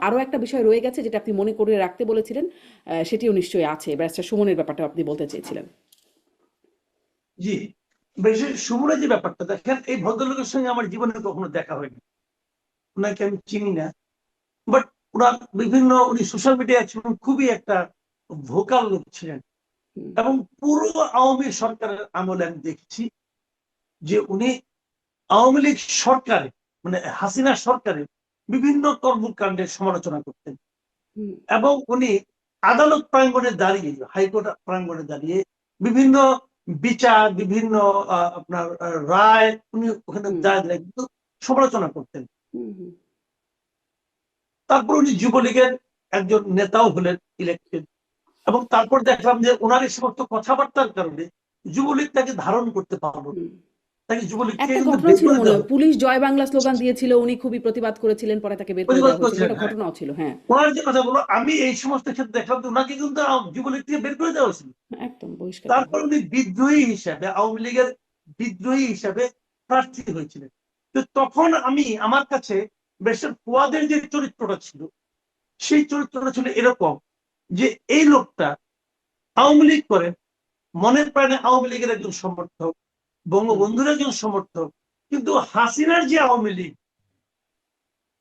আরো একটা বিষয় রয়ে গেছে যেটা আপনি মনে করে রাখতে বলেছিলেন, সেটিও নিশ্চয়ই আছে, ব্যারিস্টার সুমনের ব্যাপারটা আপনি বলতে চেয়েছিলেন। জি, বিশেষ সুমনের যে ব্যাপারটা, দেখেন এই ভদ্রলোকের সঙ্গে আমার জীবনে কখনো দেখা হয়নি, ওনাকে আমি চিনি না, বাট ওনার বিভিন্ন উনি সোশ্যাল মিডিয়া খুবই একটা ভোকাল লোক ছিলেন। এবং পুরো আওয়ামী সরকারের আমলে আমি দেখছি যে উনি আওয়ামী লীগ সরকারে, মানে হাসিনা সরকারে বিভিন্ন কর্মকাণ্ডের সমালোচনা করতেন। এবং উনি আদালত প্রাঙ্গণে দাঁড়িয়ে, হাইকোর্ট প্রাঙ্গণে দাঁড়িয়ে বিভিন্ন বিচার, বিভিন্ন আপনার রায় উনি ওখানে দাঁড়িয়ে কিন্তু সমালোচনা করতেন। তারপর উনি যুবলীগের একজন নেতাও হলেন ইলেকটেড, এবং তারপর দেখলাম যে ওনার এই সমস্ত কথাবার্তার কারণে যুবলীগ তাকে ধারণ করতে পারলো, তাকে যুবলীগ থেকে একটা কিন্তু ঘটনা বের ছিল করে মনে দেওয়া হয়, পুলিশ জয় বাংলা স্লোগান দিয়েছিল, উনি খুবই প্রতিবাদ করেছিলেন, পরে তাকে বের করে প্রতিবাদ দেওয়া হয়েছিল, করেছিলেন। একটা ঘটনাও ছিল। হ্যাঁ, ওনার যে কথা বলো, আমি এই সমস্ত ক্ষেত্রে দেখলাম যে ওনাকে কিন্তু যুবলীগ থেকে বের করে দেওয়া হয়েছিল। একদম বহিষ্কার করা তারপর হয়েছিল। উনি বিদ্রোহী হিসাবে, আওয়ামী লীগের বিদ্রোহী হিসাবে প্রার্থী হয়েছিলেন। তো তখন আমার কাছে ব্যারিস্টার ফুয়াদের যে চরিত্রটা ছিল, সেই চরিত্রটা ছিল এরকম যে এই লোকটা আওয়ামী লীগ করেন, মনের প্রাণে আওয়ামী লীগের একজন সমর্থক, বঙ্গবন্ধুর একজন সমর্থক, কিন্তু হাসিনার যে আওয়ামী লীগ,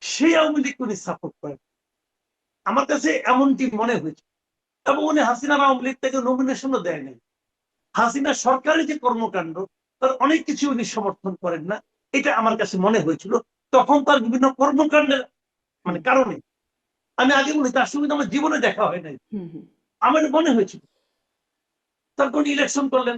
সেই আওয়ামী লীগ উনি সাপোর্ট করেন। আমার কাছে এমনটি মনে হয়েছে। এবং উনি হাসিনার আওয়ামী লীগ থেকে নমিনেশনও দেয় নাই। হাসিনা সরকারের যে কর্মকাণ্ড, তার অনেক কিছু উনি সমর্থন করেন না, এটা আমার কাছে মনে হয়েছিল তখন তার বিভিন্ন কর্মকাণ্ডের মানে কারণে। আমি আগে বলি তার সঙ্গে আমার জীবনে দেখা হয় নাই, আমার মনে হয়েছিল। তারপর ইলেকশন করলেন,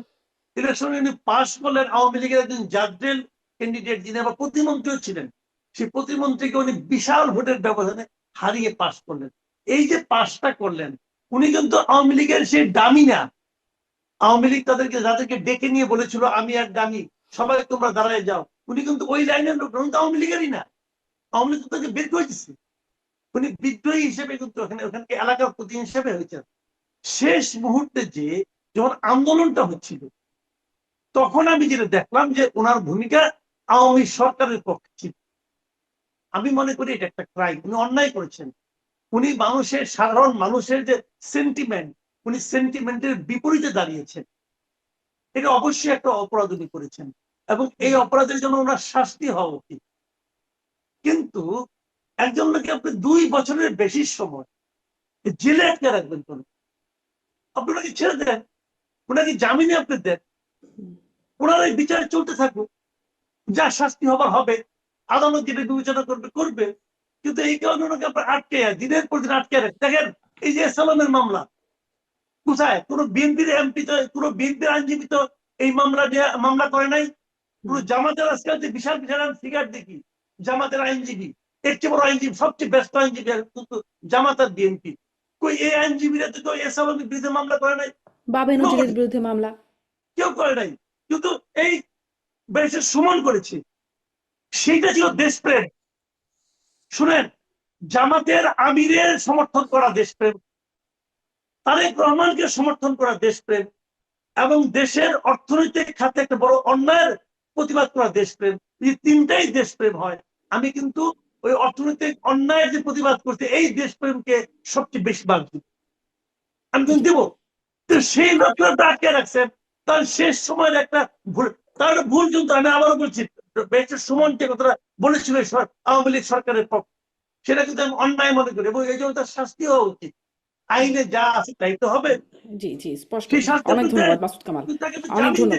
ইলেকশনে উনি পাশ করলেন, আওয়ামী লীগের একজন জাজেল ক্যান্ডিডেট যিনি আবার প্রতিমন্ত্রীও ছিলেন, সেই প্রতিমন্ত্রীকে উনি বিশাল ভোটের ব্যবধানে হারিয়ে পাশ করলেন। এই যে পাশটা করলেন, উনি কিন্তু আওয়ামী লীগের সেই দামি না। আওয়ামী লীগ যাদেরকে ডেকে নিয়ে বলেছিল আমি এক দামি, সবাই তোমরা দাঁড়ায় যাও, উনি কিন্তু ওই লাইনের লোক, উনি তো আওয়ামী লীগেরই না। আওয়ামী লীগ তাকে বের করে দিচ্ছে। উনি বিদ্রোহী হিসেবে কিন্তু ওখানে এলাকার প্রতি হিসেবে হয়েছে। শেষ মুহূর্তে যে যখন আন্দোলনটা হচ্ছিল, তখন আমি যেটা দেখলাম যে ওনার ভূমিকা আওয়ামী সরকারের পক্ষে ছিল। আমি মনে করি এটা একটা ক্রাইম, উনি অন্যায় করেছেন। উনি সাধারণ মানুষের যে সেন্টিমেন্ট, উনি সেন্টিমেন্টের বিপরীতে দাঁড়িয়েছেন। এটা অবশ্যই একটা অপরাধ উনি করেছেন, এবং এই অপরাধের জন্য ওনার শাস্তি হওয়া উচিত। কিন্তু একজন লোককে আপনি 2 বছরের বেশি সময় জেলে আটকে রাখবেন কেন? আপনি ওনাকে ছেড়ে দেন, ওনাকে জামিনে আপনি দেন, ওনার এই বিচার চলতে থাকুক, যা শাস্তি হবার হবে, আদালত যেটা বিবেচনা করবে। কিন্তু এই কারণে ওনাকে আপনার আটকে দিনের পর দিন আটকে রাখেন। দেখেন এই যে সালামের মামলা, কোথায় কোনো বিএনপির এমপি তো, কোনো বিএনপির আইনজীবী তো এই মামলা করে নাই। পুরো জামাতের আজকাল যে বিশাল বিশাল ফিগার দেখি, জামাতের আইনজীবী, এর চেয়ে বড় আইনজীবী, সবচেয়ে ব্যস্ত আইনজীবী কিন্তু জামাত আর বিএনপি। কই এই আইনজীবীরা তো এসালামের বিরুদ্ধে মামলা করে নাই, বাবে নজিরের বিরুদ্ধে মামলা কেউ করে নাই। কিন্তু এই ব্যারিস্টার সুমন করেছে, সেইটা ছিল দেশপ্রেম। শুনেন, জামাতের আমিরের সমর্থন করা দেশপ্রেম, তারেক রহমানকে সমর্থন করা দেশপ্রেম, এবং দেশের অর্থনৈতিক খাতে একটা বড় অন্যায়ের প্রতিবাদ করা দেশপ্রেম। এই তিনটাই দেশপ্রেম হয়। আমি কিন্তু ওই অর্থনৈতিক অন্যায়ের যে প্রতিবাদ করতে, এই দেশপ্রেমকে সবচেয়ে বেশি ভাগ দিই। আমি কিন্তু দেবো। সেই লোকটা আটকে রাখছেন, তার শেষ সময়ের একটা ভুল, তার ভুল কিন্তু আমি আবারও বলছি, ব্যারিস্টার সুমন যে কথাটা বলেছিল আওয়ামী লীগ সরকারের পক্ষে, সেটা কিন্তু আমি অন্যায় মনে করি, এবং এই জন্য তার শাস্তি হওয়া উচিত। আইনে যা আছে তাই তো হবে। জি জি, স্পষ্ট। সেই শাস্তি অনেক আপনি দেন, ধন্যবাদ মাসুদ কামাল, তাকে অনেক জামিন ধন্যবাদ।